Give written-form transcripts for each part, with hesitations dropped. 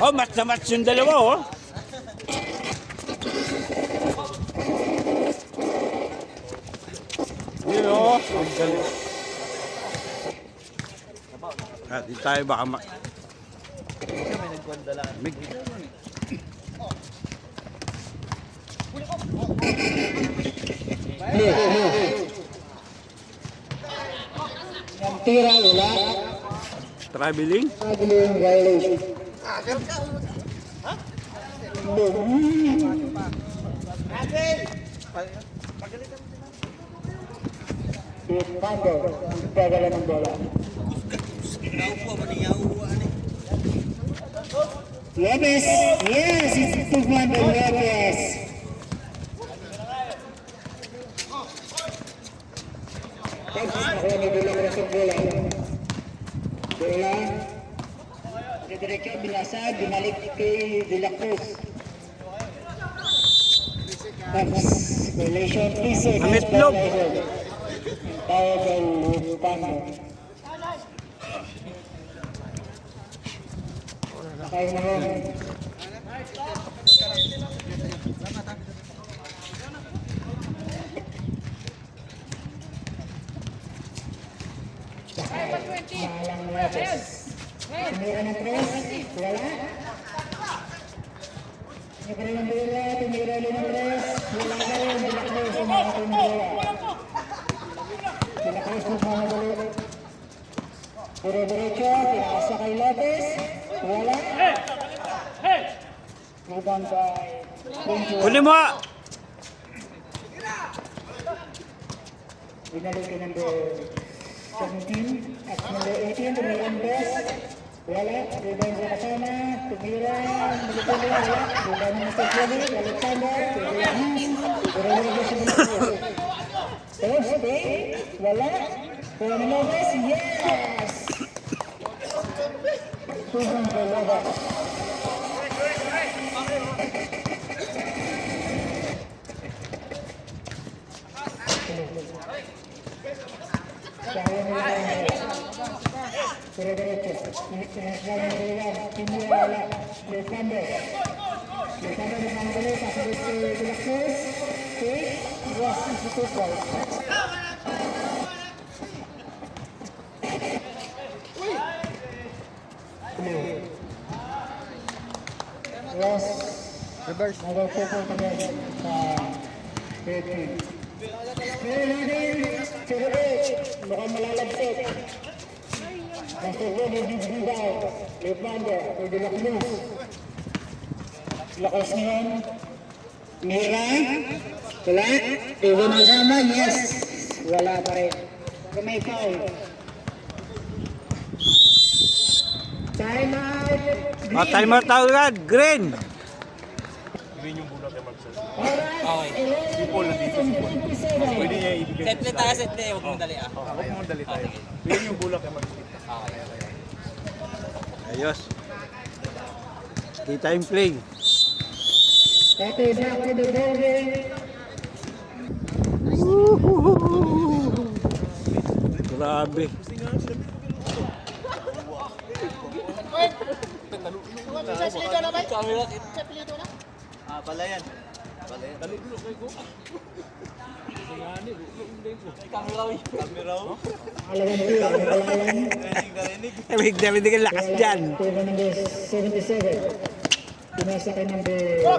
Oh, match na match yung dalawa, oh. Yun, oh. Ang galing. At di tayo baka May nagwandalaan. Ang tira wala. traveling. Traveling violation. Bando, pagala ng bola. Lopez, yes, it's Tugman Lopez. Nakuha ni Dula ko sa bola. Bola. Diretso, binasag, binalik kay De La Cruz. Violation, please. Ang itlog. Tayo kay Lupano. Nakaya na mo. Malang Lopez. Tumira ng tres. Wala. Tumira ng bola. Tumira ng tres. Wala ka rin. Dilakros ang mga tumira. Dilakros ang mga bola. Puro derecho. Pinasa kay Lopez. Wala. Rebound by Huli mo! binalik ka number 17 at number 18 tumirang best. Wala. Rebound sa kasama. Tumirang. Malipin wala. Rebound ng Mr. Flemmy. Alexander. Tumirang na sa Bilakos. Wala. Puro na Lopez. Yes! Tuhan kay Lopez. Kaya mo lang. Pero derecho. Kaya mo lang. Hindi wala. Alexander. Alexander na mga galit. Kasalit si De La Cruz. Okay. Yes, it's a football. Yes. Reverse. Nag-football together sa 13. Pero natin, si Robert, mukhang malalagsit. Nasa Rene Digdigaw, Leopoldo, o De La Cruz. Lakas ngayon. Mira. Wala. Ewan ang sama, yes. Wala pa rin. May foul. Time out. Oh, timer tawag. Green. Green yung bulak kay Marcel. Alright. People na dito. Pwede niya ibigay. Settle tayo, settle. Huwag mong dali ah. Huwag mo dali tayo. Green yung bulak kay Marcel. Ayos. Kita yung play. Tate back to the building. Grabe. Camera kit. Palayan. Camera. May ka lakas dyan. Table number 77. Pinasa kay number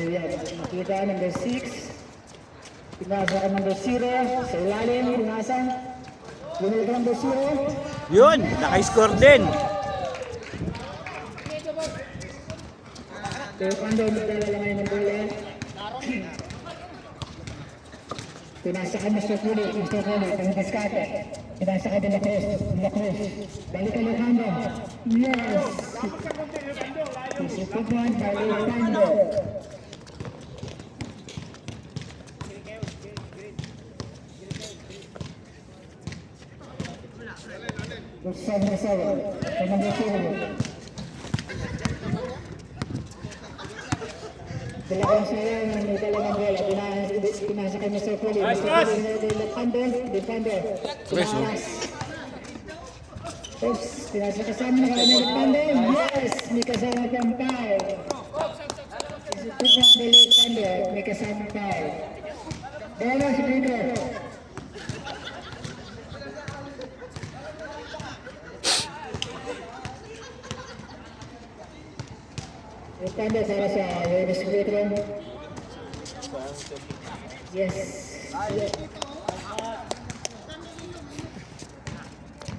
yan. Nakita number 6. Pinasa kay number 0. Sa ilalim, pinasa. Pinasa kay number 0. Yun, naka-score din. Pero Pando, magdala lang ngayon ng bola. Pinasa kay Mr. Puli, pang-diskate. Pinasa kay De La Cruz. Balik kay Locando. Yes! Isipagwan by Locando. Number 7. Number 7. De La Cruz ngayon, may talagang bola. Pinasa kay Mr. Puli. Defender. Pinalas. Oops, Kasama na kami ng Thunder. Yes! May kasama pang foul. Ito po ang Lake Thunder. May kasama foul. Bonus leader. Lake Thunder para sa bonus leader. Yes.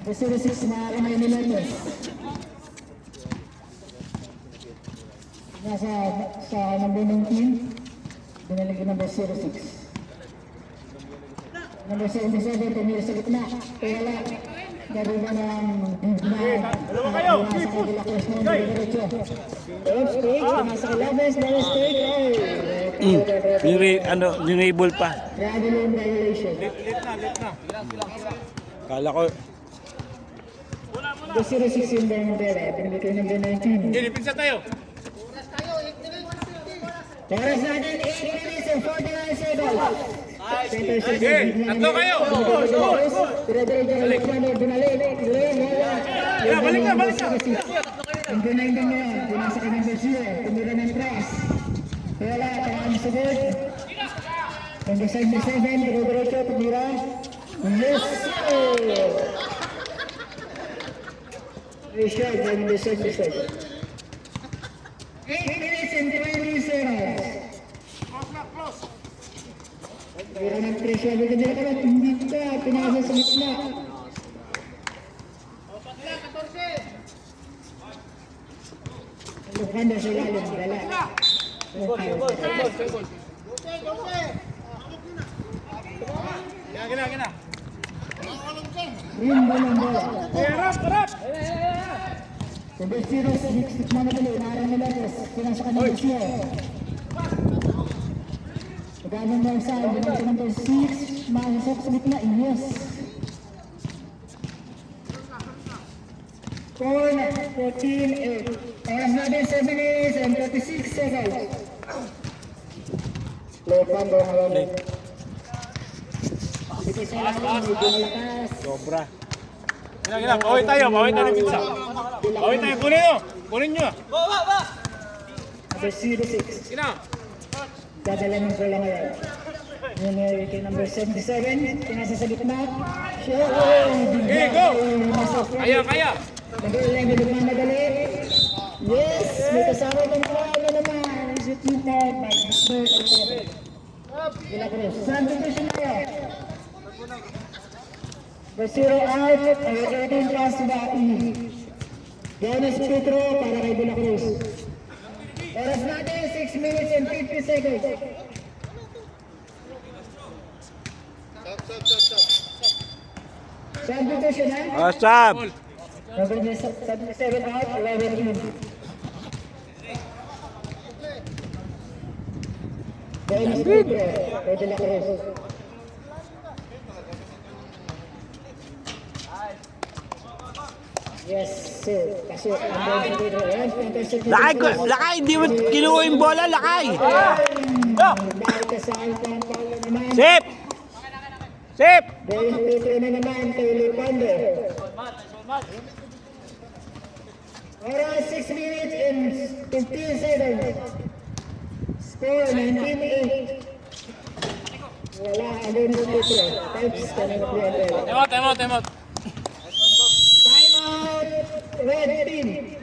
Gusto na 6 na kamay nila to. Sa number 19, binalik yung number 06. Number 77, tumira sa gitna. Kaya wala. Garuba ng bigmaan. Dalawa kayo! Nasa kabila cross na yung diretso. Left straight, nasa kalabas, left straight. Dinable pa. Grabe yung violation. Let na. Kala ko, The 06 yung Bernadera, binalik yung number 19. Hindi, pinsa tayo. Oras natin 8 minutes and 49 seconds. Tatlo kayo. Dire-diretso Alexander binalik. Balik na. Number 9 din ngayon, pinasa ka number 0, tumira ng press. Wala, parang sa board. Number 77, dire-diretso, tumira. Yes! Very short, number 77. 8 minutes and 20 seconds. Tumira ng press, nila ka lang, hindi ka, pinasa sa gitna. Lupanda sa ilalim, wala. Gina. Rin ba ng bola? Harap! Number 0, 6 na nabili, naarang nila, pinasa ka number 0. Pagkaman mo sa binasa number 6, makasasok sa gitna, yes. 4, 14, 8. Oras natin 7 minutes and 36 seconds. Left hand ball naman. Sige sa lalim, medyo malakas. sobra. Gina. Pawin tayo ng pinsa. Pawin tayo, kunin nyo. Number 06. Gina. Dadala ng bola ngayon. Yun kay number 77, pinasa sa gitna. Okay, go! Kaya. Number 11, lumamadali. Yes! May kasama ng bola naman. Is it you now? By number 11. Wala ko rin. Substitution na yan. Number 0 out, 18 pass to the E. Jonas Petro para kay Bula Cruz. Oras natin, 6 minutes and 50 seconds. Substitution na? Asap! Number 77 out, 11 in. Jonas Petro, kay Bula Cruz. Yes, sir. Kasi ang Petro, Lakay, hindi mo kinuha yung bola, lakay! dahil kasama pa ang pala naman. Sip! Jonas Petro na naman kay Lupando. Oras 6 minutes and 15 seconds. Score 19-8. Wala, Jonas Petro. Types ka na na Time out. Time out! Red team.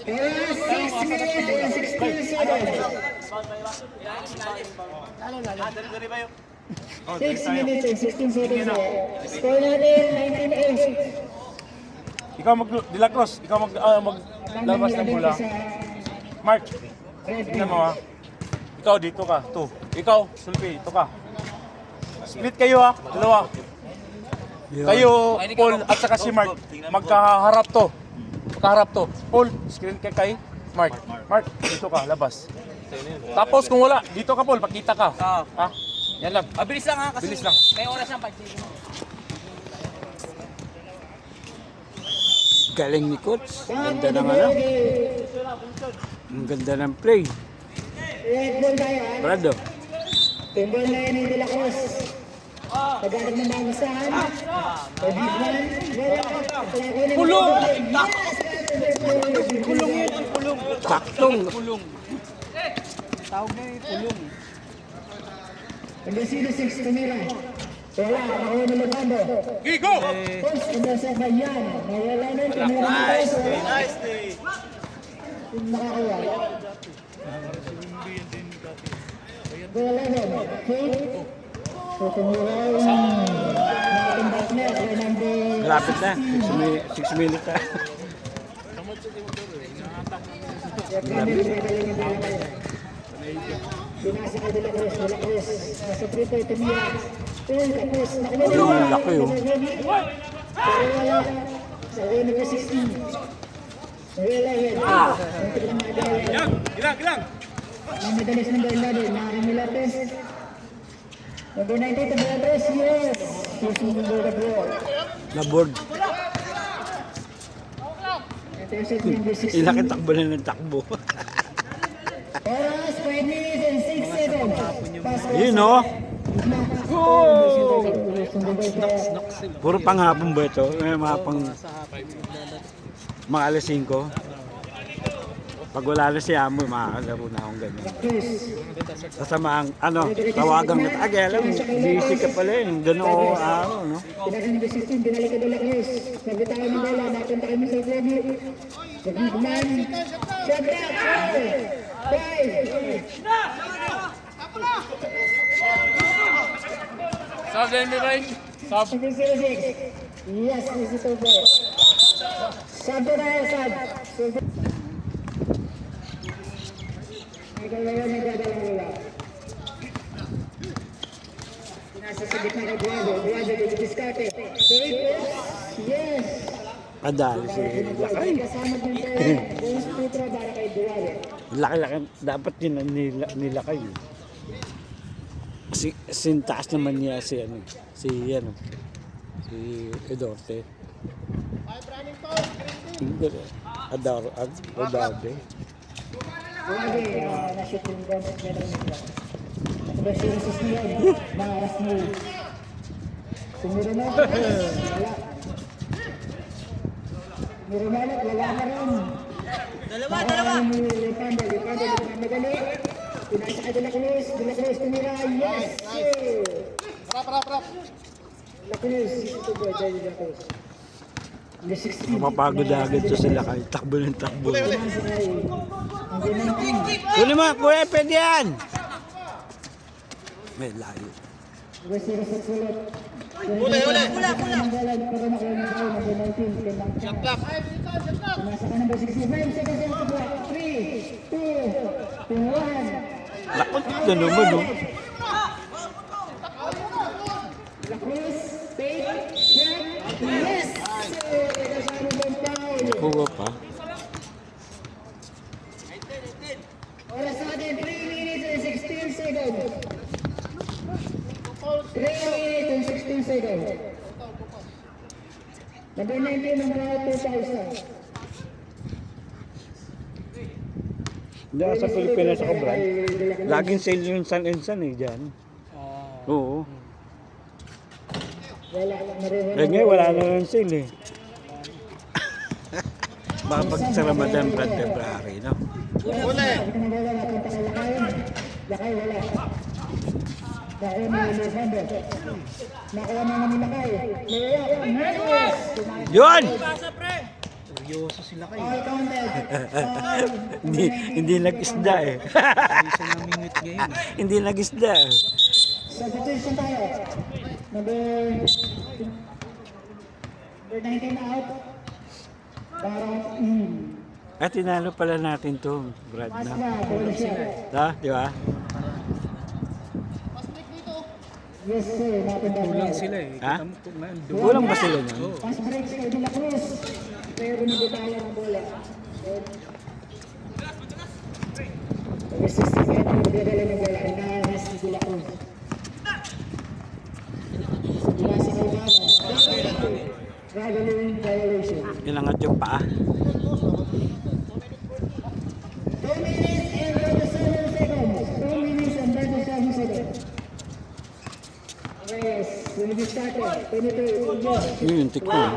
Oras 6 minutes and 16 seconds. 6 minutes and 16 seconds. Score natin 19-8. Ikaw De La Cruz, maglabas ng bola. Mark, tingnan mo ha. Ikaw dito ka, to. Ikaw, Sulpi, ito ka. Split kayo ha, dalawa. Kayo, Paul at saka si Mark, magkaharap to. Paul, screen ka kay Mark. Mark, dito ka, labas. Tapos kung wala, dito ka Paul, pakita ka. Ha? Yan lang. Bilis lang ha, kasi Bilis lang. may oras lang 5 seconds. Galing ni Coach. Ganda ng ano. Ang ganda ng play. Red ball tayo ha. Brado. Timbol na yan ni De La Cruz. Tagarap ng bangusahan. O big man. Pulong! Pulong yun, ang pulong. Saktong. Pulong. Tawag na yung pulong. Number 06, tumira. Wala, nakuha ng Lugando. Gigo! Post, number 7, yan. Nawala na, tumira ng post. Nice day! Yung nakakuha. Number 11, okay. So, tumira yung nating partner. Kaya number Malapit na. 6 minutes na. Pinasa kay De La Cruz. Nasa triple, tumira. Uy, kapos. Ang laki, oh. Pero wala. Sa number 16. Wala yan. Ang tignan na dahil. Gilang! Ang madalas ng Bernardo, Marami Lopez. Number 19, Tabladres, yes. Susunod ng Board of War. Na-board. Intercept number 16. Ilaki takbo na ng takbo. Oras, 5 minutes and 6 seconds. Yun, no? Puro panghapon ba ito? Mga pang... Mga alas 5. Pag wala na si Amo, makakalaro na akong ganyan. Kasama ang, tawagang na tagay. Alam, busy ka pala yung gano'ng araw, no? Pinaka number 16, binalik ka De La Cruz. Nagbitaw ng bola, napunta kami sa Glenny. Nagmigman. Siyempre, 5. Sab din mi rin. Sab. Number 06. Yes, this is over. Sabi na yan, Sab. Ikaw na yun, nagdadalang nila. Nasa sa gitna kay Guado. Guado, didiskarte. Yes. Kadali si Lakay. Kasama din tayo. Bonus Putra para kay Guado. Laki-laki. Dapat yun ang nilakay. Sintaas naman niya si Edorte. Adorte. Guado, na-shoot yung bonus nila nila. Number 06 yun. Nakaras mo. Sumira na. Wala. Mirumalat, wala na rin. Dalawa! Lepando, madali. Pinasa ka De La Cruz, tumira, yes! Para. De La Cruz, ito po, De La Cruz. Number 16. Mapapagod agad to sila kahit takbo ng takbo. Number 19. Huli mo, kuya, pwede yan! May layo. Number 06 ulit. Pula! Number 19. Shot clock. Pinasa ka number 65 seconds and to block. 3, 2, 1. Lakot na naman, no? De La Cruz, fake, shot, yes! Kasama ng foul. Kuha pa. Oras natin, 3 minutes and 16 seconds. 3 minutes and 16 seconds. Number 19, number 2,000. Hindi sa Pilipinas ako, Brad. Laging sale yung San and San dyan. Oo. Wala, Eh ngayon, wala na yung sale eh. Baka pag sa Ramadan, Brad, February, no? Lakay, wala. Nakuha na yung Lefando. Nakuha na namin Lakay. Yun! Seryoso sila kayo. All counted. Hindi nag-isda eh. Hindi siya namingwit ngayon. Hindi nag-isda eh. Substitution tayo. Number 19 out. Parang, At tinalo pala natin to, Brad, mas na. na, bonus siya. Ha? Di ba? Yes sir, natin ba? Kulang sila eh. Ha? Kita mo kung man. Kulang ba sila niyan? Pass break sa De La Cruz. Pero binibitayan ang bola. Number 65 ang magdadala ng bola. Ang nakakas ni De La Cruz. Mula sa Calvano. Traveling violation. Inangat yung paa. 2 minutes and 37 seconds. 2 minutes and 37 seconds. Yes, 2 natin. 22 Julio. Yun yung tikman.